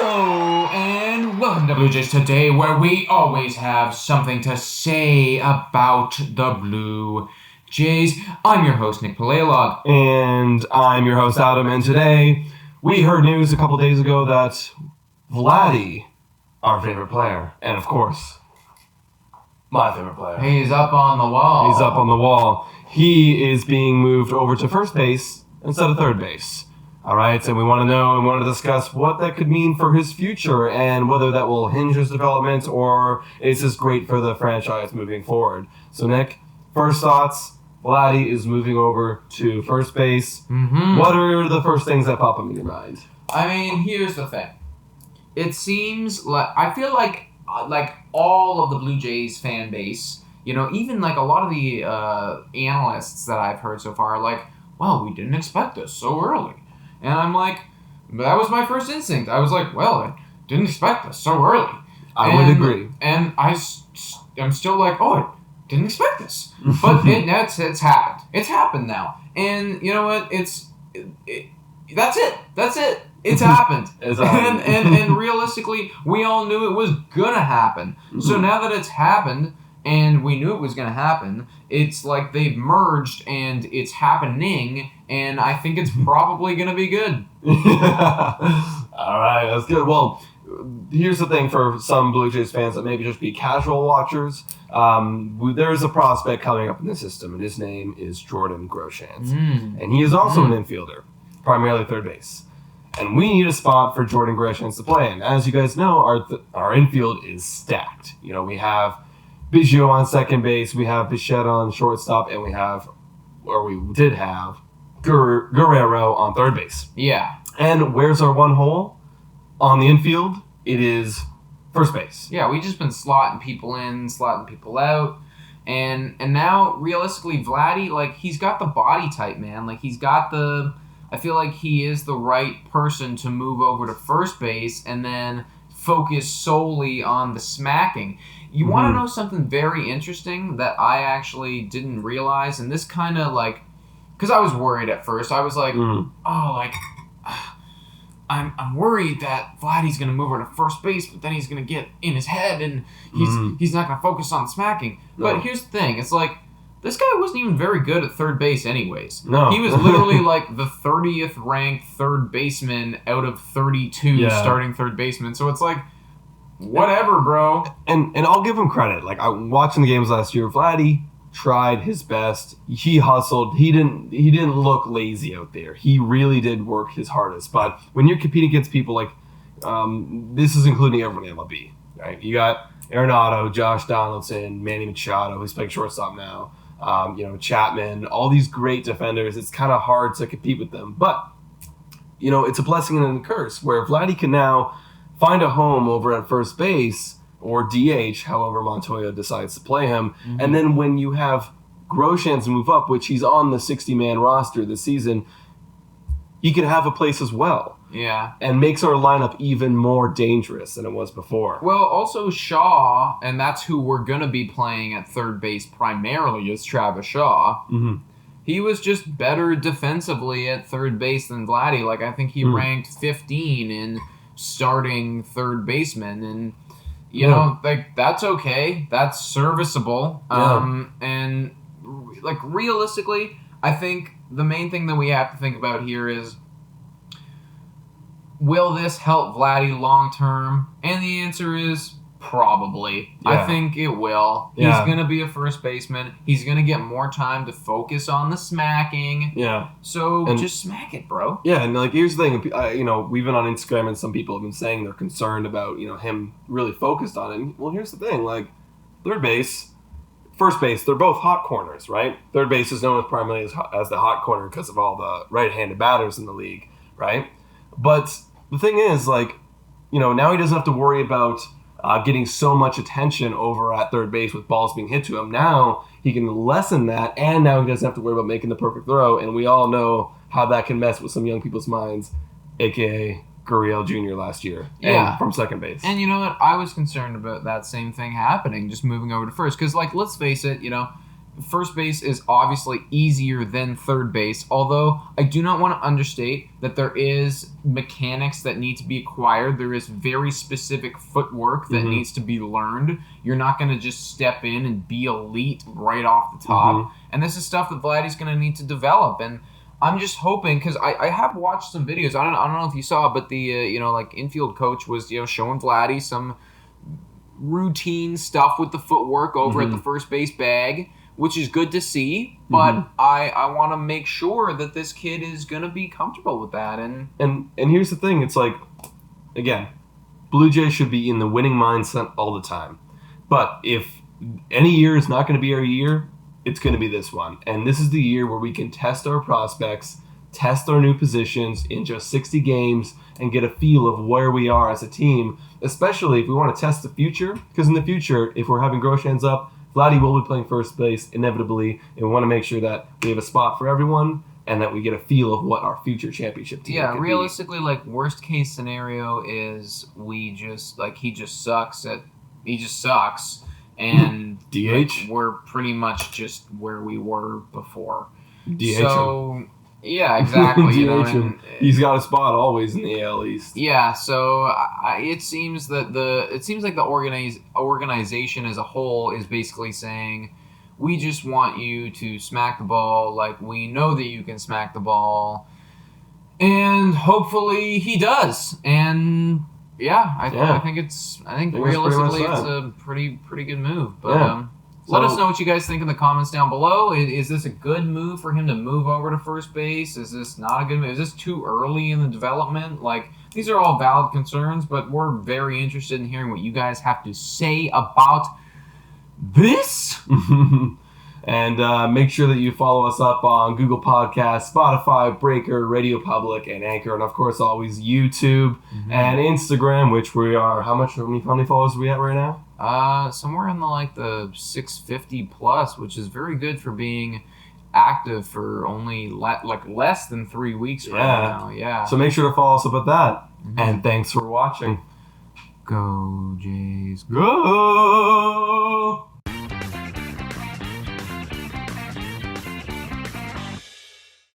Hello, and welcome to Blue Jays Today, where we always have something to say about the Blue Jays. I'm your host, Nick Paleolog. And I'm your host, Adam, and today we heard news a couple days ago that Vladdy, our favorite player, and of course, my favorite player. He's up on the wall. He's up on the wall. He is being moved over to first base instead of third base. All right, and we want to know and want to discuss what that could mean for his future and whether that will hinge his development or is this great for the franchise moving forward. So, Nick, first thoughts. Vladdy is moving over to first base. Mm-hmm. What are the first things that pop up in your mind? I mean, here's the thing. It seems like I feel like all of the Blue Jays fan base, even like a lot of the analysts that I've heard so far are like, "Well, we didn't expect this so early." And I'm like, that was my first instinct. I was like, well, I didn't expect this so early. I would agree. And I'm still like, oh, I didn't expect this. But it's happened. It's happened now. And you know what? That's it. That's it. It's happened. And realistically, we all knew it was going to happen. Mm-hmm. So now that it's happened, and we knew it was going to happen, it's like they've merged and it's happening, and I think it's probably going to be good. All right, that's good. Well, here's the thing for some Blue Jays fans that maybe just be casual watchers. There's a prospect coming up in the system, and his name is Jordan Groshans. And he is also an infielder, primarily third base. And we need a spot for Jordan Groshans to play in. As you guys know, our infield is stacked. We have Biggio on second base, we have Bichette on shortstop, and we did have Guerrero on third base. Yeah. And where's our one hole on the infield? It is first base. Yeah, we've just been slotting people in, slotting people out. And now, realistically, Vladdy, he's got the body type, man. I feel like he is the right person to move over to first base and then focus solely on the smacking. You want to know something very interesting that I actually didn't realize, and this kind of because I was worried at first. I was like, I'm worried that Vladdy's going to move over to first base, but then he's going to get in his head, and he's not going to focus on smacking. No. But here's the thing. It's like, this guy wasn't even very good at third base anyways. No. He was literally the 30th ranked third baseman out of 32 starting third basemen. So it's like, whatever, bro. And I'll give him credit. I'm watching the games last year. Vladdy tried his best. He hustled. He didn't look lazy out there. He really did work his hardest. But when you're competing against people this is including everyone in MLB, right? You got Arenado, Josh Donaldson, Manny Machado, who's playing shortstop now. Chapman, all these great defenders. It's kind of hard to compete with them. But, it's a blessing and a curse where Vladdy can now find a home over at first base or DH, however Montoya decides to play him. Mm-hmm. And then when you have Groshans move up, which he's on the 60-man roster this season, he can have a place as well. Yeah. And makes our lineup even more dangerous than it was before. Well, also Shaw, and that's who we're going to be playing at third base primarily, is Travis Shaw. Mm-hmm. He was just better defensively at third base than Vladdy. I think he ranked 15 in starting third baseman, and that's okay. That's serviceable. And realistically, I think the main thing that we have to think about here is, will this help Vladdy long term? And the answer is probably. Yeah. I think it will. Yeah. He's going to be a first baseman. He's going to get more time to focus on the smacking. Yeah. So just smack it, bro. Yeah, and here's the thing. We've been on Instagram, and some people have been saying they're concerned about him really focused on it. Well, here's the thing. Third base, first base, they're both hot corners, right? Third base is known primarily as the hot corner because of all the right-handed batters in the league, right? But the thing is, now he doesn't have to worry about getting so much attention over at third base with balls being hit to him. Now he can lessen that, and now he doesn't have to worry about making the perfect throw. And we all know how that can mess with some young people's minds, a.k.a. Guerrero Jr. last year, from second base. And you know what? I was concerned about that same thing happening, just moving over to first. Because, let's face it, first base is obviously easier than third base, although I do not want to understate that there is mechanics that need to be acquired. There is very specific footwork that needs to be learned. You're not going to just step in and be elite right off the top. And this is stuff that Vladdy's going to need to develop. And I'm just hoping, because I have watched some videos. I don't know if you saw, but the infield coach was showing Vladdy some routine stuff with the footwork over at the first base bag, which is good to see, but I want to make sure that this kid is going to be comfortable with that. And here's the thing. It's like, again, Blue Jays should be in the winning mindset all the time. But if any year is not going to be our year, it's going to be this one. And this is the year where we can test our prospects, test our new positions in just 60 games, and get a feel of where we are as a team, especially if we want to test the future. Because in the future, if we're having Groshans up, Vladdy will be playing first base inevitably, and we want to make sure that we have a spot for everyone and that we get a feel of what our future championship team could realistically, like, worst case scenario is he just sucks, and DH? We're pretty much just where we were before. DH. So, yeah, exactly. He's got a spot always in the AL East. Yeah, so it seems like the organization as a whole is basically saying, we just want you to smack the ball like we know that you can smack the ball, and hopefully he does. And I think realistically it's a pretty good move. But let us know what you guys think in the comments down below. Is this a good move for him to move over to first base? Is this not a good move? Is this too early in the development? Like, these are all valid concerns, but we're very interested in hearing what you guys have to say about this. And make sure that you follow us up on Google Podcasts, Spotify, Breaker, Radio Public, and Anchor, and of course always YouTube and Instagram, which we are. How many followers are we at right now? Somewhere in the 650 plus, which is very good for being active for only less than 3 weeks right now. Yeah. So make sure to follow us up at that. And thanks for watching. Go Jays, go!